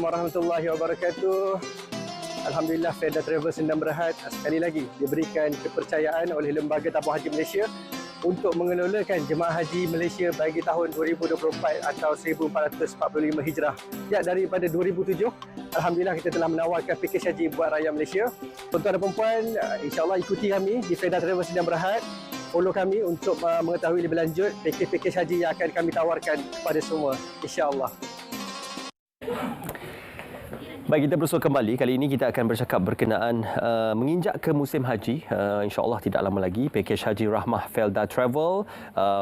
Warahmatullahi wabarakatuh. Alhamdulillah Felda Travel Sendang Berhad sekali lagi diberikan kepercayaan oleh Lembaga Tabung Haji Malaysia untuk mengelolakan jemaah haji Malaysia bagi tahun 2024 atau 1445 Hijrah. Ya, daripada 2007, Alhamdulillah kita telah menawarkan pakej haji buat rakyat Malaysia. Tuan-tuan dan puan, insya-Allah ikuti kami di Felda Travel Sendang Berhad. Follow kami untuk mengetahui lebih lanjut pakej-pakej haji yang akan kami tawarkan kepada semua, insya-Allah. Baik, kita bersua kembali. Kali ini kita akan bercakap berkenaan menginjak ke musim haji. InsyaAllah tidak lama lagi, pakej Haji Rahmah Felda Travel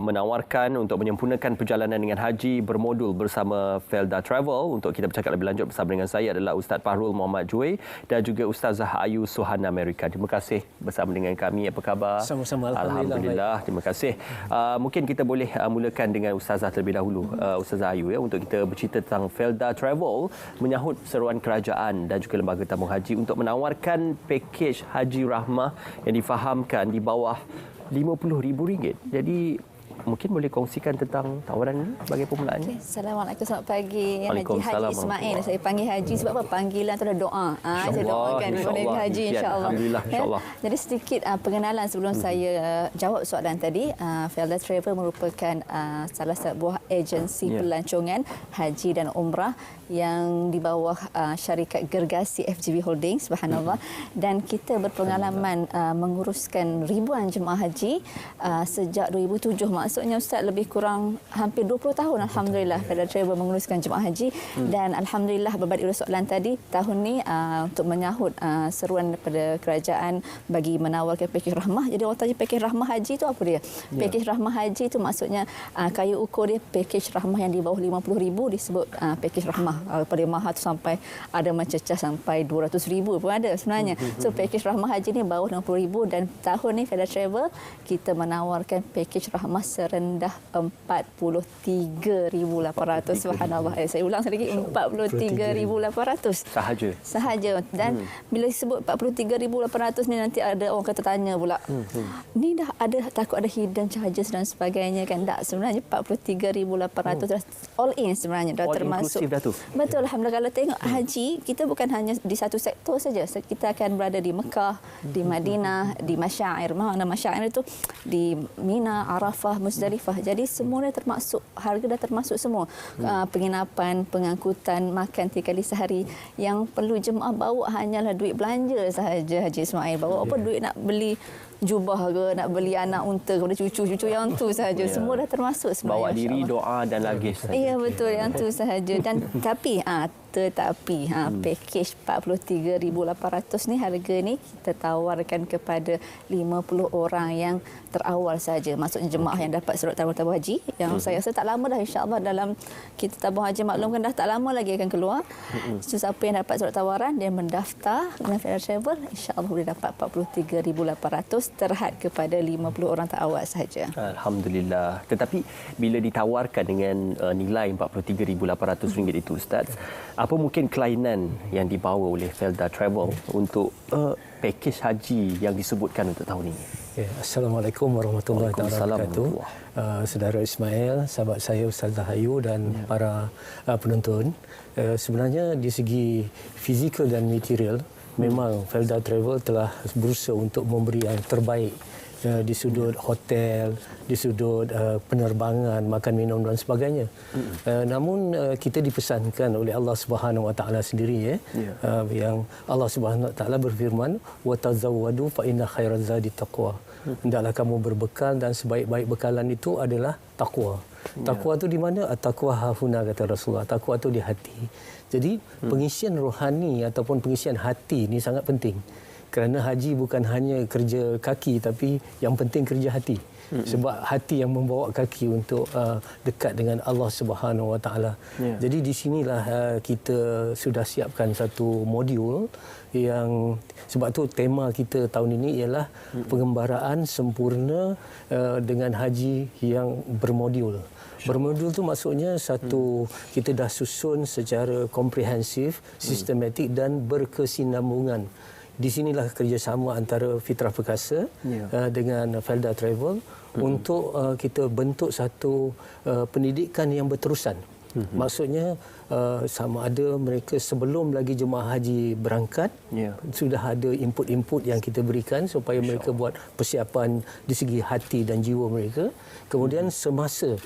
menawarkan untuk menyempurnakan perjalanan dengan haji bermodul bersama Felda Travel. Untuk kita bercakap lebih lanjut bersama dengan saya adalah Ustaz Fahrul Muhammad Juway dan juga Ustazah Ayu Suhana Amerika. Terima kasih bersama dengan kami. Apa khabar? Sama-sama. Alhamdulillah. Terima kasih. Mungkin kita boleh mulakan dengan Ustazah terlebih dahulu, Ustazah Ayu, untuk kita bercerita tentang Felda Travel menyahut seruan kerajaan dan juga Lembaga Tabung Haji untuk menawarkan pakej Haji Rahmah yang difahamkan di bawah RM50,000. Jadi mungkin boleh kongsikan tentang tawaran ini sebagai permulaan. Okay. Assalamualaikum, selamat pagi. Waalaikumsalam. Haji Ismail. Saya panggil Haji sebab apa? Panggilan tu ada doa. Saya doakan kepada Haji, insya-Allah. Alhamdulillah, insya-Allah. Jadi sedikit pengenalan sebelum saya jawab soalan tadi. Felda Travel merupakan salah sebuah agensi pelancongan haji dan umrah yang di bawah syarikat gergasi FGV Holdings, subhanallah. Dan kita berpengalaman menguruskan ribuan jemaah haji sejak 2007. Maksudnya Ustaz lebih kurang hampir 20 tahun alhamdulillah Felda Travel menguruskan jemaah haji dan alhamdulillah berbalik oleh soalan tadi, tahun ni untuk menyahut seruan daripada kerajaan bagi menawarkan pakej rahmah. Jadi orang tanya pakej rahmah haji tu apa dia? Pakej rahmah haji tu maksudnya kayu ukur dia pakej rahmah yang di bawah RM50,000 disebut pakej rahmah. Pada mahal tu sampai ada mencecah sampai RM200,000 pun ada sebenarnya. So pakej rahmah haji ni bawah RM60,000 dan tahun ni Felda Travel kita menawarkan pakej rahmah serendah RM43,800. Subhanallah. Saya ulang sekali lagi, RM43,800 sahaja. Dan bila disebut RM43,800 ni nanti ada orang kata tanya pula. Ni dah ada takut ada hidden charges dan sebagainya kan? Tak, sebenarnya RM43,800 dah all in sebenarnya dah all termasuk. Dah tu. Betul, alhamdulillah. Kalau tengok haji, kita bukan hanya di satu sektor saja. Kita akan berada di Mekah, di Madinah, di Masyair. Mana Masyair itu di Mina, Arafah, Muzdalifah. Jadi semua dah termasuk, harga dah termasuk semua. Penginapan, pengangkutan, makan 3 kali sehari. Yang perlu jemaah bawa hanyalah duit belanja sahaja Haji Ismail. Bawa apa duit nak beli jubah ke, nak beli anak unta kepada cucu-cucu yang tu sahaja. Semua dah termasuk sebenarnya. Bawa diri, doa dan lagis sahaja. Ya, betul, yang tu sahaja. Dan tetapi pakej RM43,800 ni, harga ni kita tawarkan kepada 50 orang yang terawal saja. Maksudnya jemaah yang dapat surat tabung haji yang saya rasa tak lama dah, insya-Allah dalam kita tabung haji maklum kan dah tak lama lagi akan keluar. So, siapa yang dapat surat tawaran dia mendaftar dengan Felda Travel, insya-Allah boleh dapat RM43,800 terhad kepada 50 orang terawal sahaja. Alhamdulillah. Tetapi bila ditawarkan dengan nilai RM43,800 itu, Ustaz, apa mungkin kelainan yang dibawa oleh Felda Travel untuk pakej haji yang disebutkan untuk tahun ini? Assalamualaikum warahmatullahi wabarakatuh. Saudara Ismail, sahabat saya Ustazah Ayu dan para penonton. Sebenarnya di segi fizikal dan material, memang Felda Travel telah berusaha untuk memberi yang terbaik di sudut hotel, di sudut penerbangan, makan minum dan sebagainya. Namun kita dipesankan oleh Allah Subhanahu Wa Taala sendiri yang Allah Subhanahu Wa Taala berfirman, "Wa tazawwadu fa inna khairaz zadi taqwa." Hendaklah kamu berbekal dan sebaik-baik bekalan itu adalah takwa. Takwa itu di mana? At-taqwa hahuna, kata Rasulullah. Takwa itu di hati. Jadi pengisian rohani ataupun pengisian hati ini sangat penting. Kerana haji bukan hanya kerja kaki, tapi yang penting kerja hati. Sebab hati yang membawa kaki untuk dekat dengan Allah Subhanahu Wa Taala. Jadi di sinilah kita sudah siapkan satu modul yang, sebab tu tema kita tahun ini ialah pengembaraan sempurna dengan haji yang bermodul. Bermodul tu maksudnya satu, kita dah susun secara komprehensif, sistematik dan berkesinambungan. Di sinilah kerjasama antara Fitrah Perkasa dengan Felda Travel untuk kita bentuk satu pendidikan yang berterusan. Maksudnya sama ada mereka sebelum lagi jemaah haji berangkat sudah ada input-input yang kita berikan supaya mereka buat persiapan di segi hati dan jiwa mereka. Kemudian semasa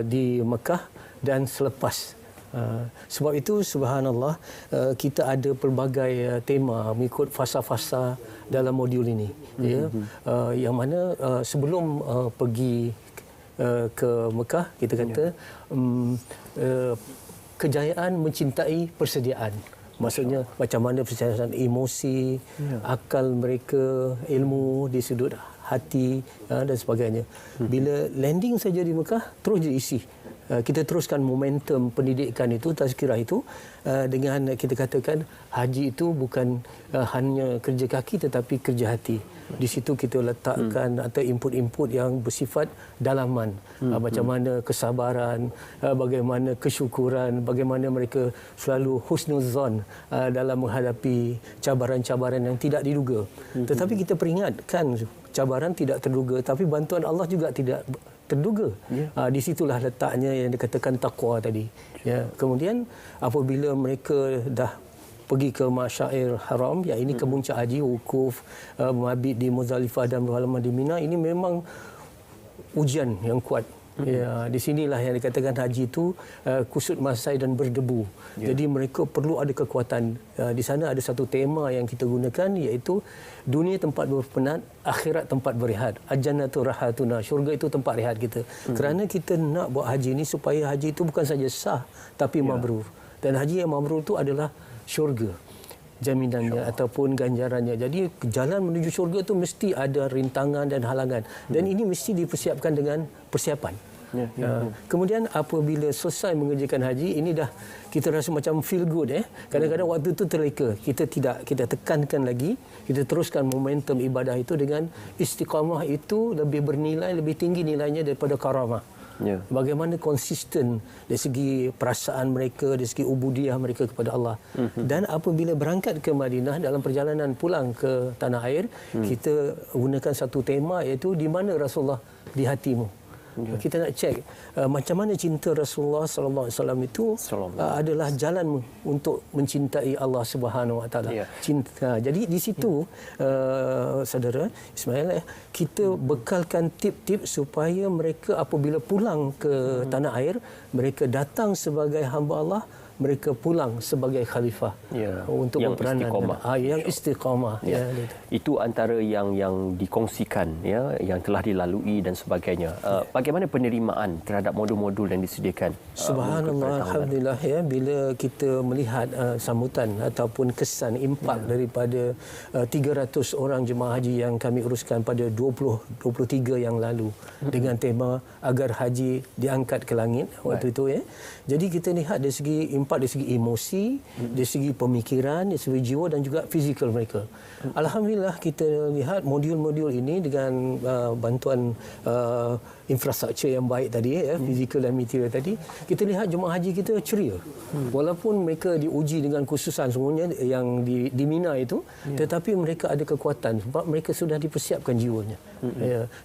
di Mekah dan selepas. Sebab itu subhanallah kita ada pelbagai tema mengikut fasa-fasa dalam modul ini, yang mana sebelum pergi ke Mekah kita kata kejayaan mencintai persediaan. Maksudnya macam mana persediaan emosi, akal mereka, ilmu di sudut hati dan sebagainya. Bila landing saja di Mekah terus diisi. Kita teruskan momentum pendidikan itu, tazkirah itu dengan kita katakan haji itu bukan hanya kerja kaki tetapi kerja hati. Di situ kita letakkan atau input-input yang bersifat dalaman. Macam mana kesabaran, bagaimana kesyukuran, bagaimana mereka selalu husnuzon dalam menghadapi cabaran-cabaran yang tidak diduga. Tetapi kita peringatkan cabaran tidak terduga, tapi bantuan Allah juga tidak terduga. Di situlah letaknya yang dikatakan takwa tadi. Kemudian apabila mereka dah pergi ke Masyair Haram, yang ini ke Puncak Haji, wukuf, mabit di Muzdalifah dan berhalaman di Mina, ini memang ujian yang kuat. Di sinilah yang dikatakan haji itu kusut masai dan berdebu. Jadi mereka perlu ada kekuatan. Di sana ada satu tema yang kita gunakan, iaitu dunia tempat berpenat, akhirat tempat berehat. Al-jannatu rahatuna, syurga itu tempat rehat kita. Kerana kita nak buat haji ini supaya haji itu bukan saja sah tapi mabrur. Dan haji yang mabrur itu adalah syurga, jaminannya ataupun ganjarannya. Jadi jalan menuju syurga itu mesti ada rintangan dan halangan, dan ini mesti dipersiapkan dengan persiapan. Kemudian apabila selesai mengerjakan haji, ini dah kita rasa macam feel good. Kadang-kadang waktu itu terleka. Kita tekankan lagi, kita teruskan momentum ibadah itu dengan istiqamah itu lebih bernilai, lebih tinggi nilainya daripada karamah. Bagaimana konsisten dari segi perasaan mereka, dari segi ubudiyah mereka kepada Allah. Dan apabila berangkat ke Madinah, dalam perjalanan pulang ke tanah air, kita gunakan satu tema, iaitu di mana Rasulullah di hatimu. Kita nak cek macam mana cinta Rasulullah sallallahu alaihi wasallam itu adalah jalan untuk mencintai Allah Subhanahu wa taala. Cinta. Jadi di situ saudara Ismail, kita bekalkan tip-tip supaya mereka apabila pulang ke tanah air, mereka datang sebagai hamba Allah, mereka pulang sebagai khalifah untuk yang berperanan istiqamah. Yang istiqamah. Itu antara yang dikongsikan, yang telah dilalui dan sebagainya. Bagaimana penerimaan terhadap modul-modul yang disediakan? Subhanallah, alhamdulillah, bila kita melihat sambutan ataupun kesan impak daripada 300 orang jemaah haji yang kami uruskan pada 2023 yang lalu dengan tema agar haji diangkat ke langit waktu itu. Jadi kita lihat dari segi impak, dari segi emosi, dari segi pemikiran, dari segi jiwa dan juga fizikal mereka. Alhamdulillah kita lihat modul-modul ini dengan bantuan infrastruktur yang baik tadi, fizikal dan material tadi, kita lihat jemaah haji kita ceria. Walaupun mereka diuji dengan khususan semuanya yang di Mina itu, tetapi mereka ada kekuatan sebab mereka sudah dipersiapkan jiwanya.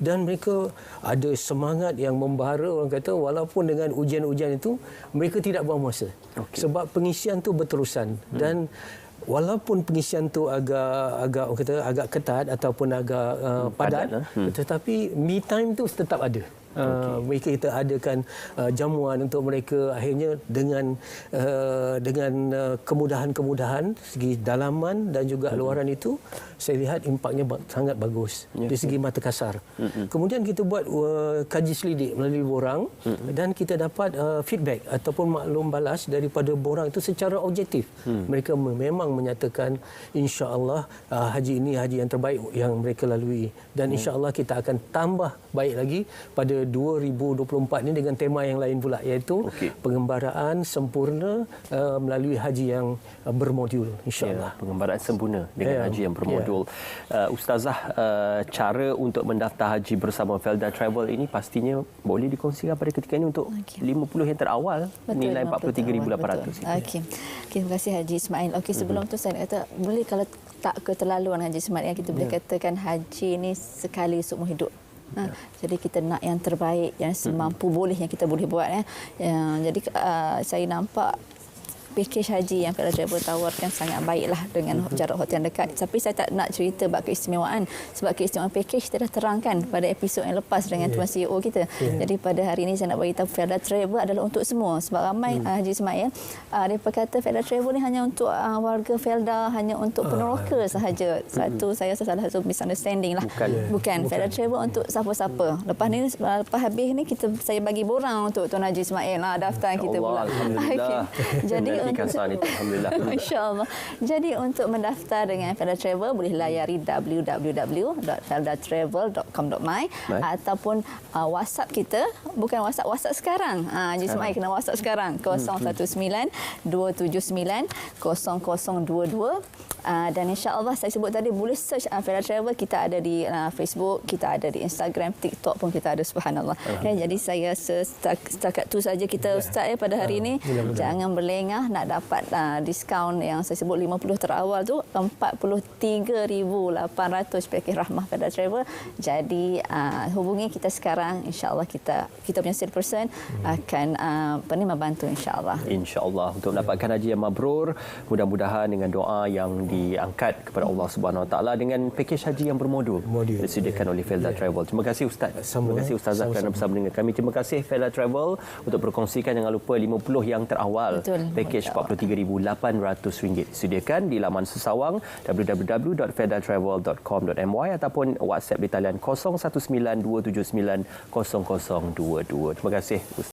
Dan mereka ada semangat yang membara, orang kata, walaupun dengan ujian-ujian itu mereka tidak buang masa. Sebab pengisian tu berterusan, dan walaupun pengisian tu agak ketat ataupun agak padat, tetapi me time tu tetap ada. Mereka kita adakan jamuan untuk mereka, akhirnya dengan kemudahan-kemudahan segi dalaman dan juga luaran itu, saya lihat impaknya sangat bagus dari segi mata kasar. Kemudian kita buat kaji selidik melalui borang, dan kita dapat feedback ataupun maklum balas daripada borang itu secara objektif. Mereka memang menyatakan insya-Allah haji ini haji yang terbaik yang mereka lalui, dan insya-Allah kita akan tambah baik lagi pada 2024 ini dengan tema yang lain pula, iaitu pengembaraan sempurna melalui haji yang bermodul, insya-Allah. Pengembaraan sempurna dengan haji yang bermodul. Ustazah, cara untuk mendaftar haji bersama Felda Travel ini pastinya boleh dikongsikan pada ketika ini untuk 50 yang terawal. Betul, nilai 43,800. Okey. Terima kasih Haji Ismail. Okey, sebelum tu saya kata, boleh kalau tak keterlaluan Haji Ismail, yang kita boleh katakan haji ini sekali seumur hidup. Jadi kita nak yang terbaik, yang semampu boleh yang kita boleh buat. Jadi saya nampak pakej haji yang Felda Travel tawarkan sangat baiklah dengan jarak hotel yang dekat. Tapi saya tak nak cerita bab keistimewaan. Sebab keistimewaan pakej kita dah terangkan pada episod yang lepas dengan Tuan CEO kita. Jadi pada hari ini saya nak beritahu Felda Travel adalah untuk semua. Sebab ramai Haji Ismail, dia berkata Felda Travel ni hanya untuk warga Felda, hanya untuk peneroka sahaja. Saya salah satu misunderstanding lah. Bukan. Felda Travel untuk siapa-siapa. Lepas habis ni saya bagi borang untuk Tuan Haji Ismail daftar kita pula. Alhamdulillah. Jadi Alhamdulillah. Masya-Allah. Jadi untuk mendaftar dengan Felda Travel boleh layari www.feldatravel.com.my ataupun WhatsApp kita, bukan WhatsApp sekarang. Haji Ismail kena WhatsApp sekarang 019 279 0022 dan insya-Allah saya sebut tadi boleh search Felda Travel, kita ada di Facebook, kita ada di Instagram, TikTok pun kita ada, subhanallah. Jadi saya setakat tu saja kita Ustaz pada hari ini. Jangan berlengah nak dapat diskaun yang saya sebut 50 terawal tu 43,800 pakej Rahmah Felda Travel. Jadi hubungi kita sekarang, insya-Allah kita punya salesperson akan membantu insya-Allah. Insya-Allah untuk mendapatkan haji yang mabrur, mudah-mudahan dengan doa yang diangkat kepada Allah Subhanahu Wa Taala dengan pakej haji yang bermodul disediakan oleh Felda Travel. Terima kasih Ustaz. Terima kasih Ustazah kerana bersama dengan kami. Terima kasih Felda Travel untuk berkongsikan. Jangan lupa 50 yang terawal. Pakej RM43,800 disediakan di laman sesawang www.feldatravel.com.my ataupun WhatsApp di talian 0192790022. Terima kasih Ustaz.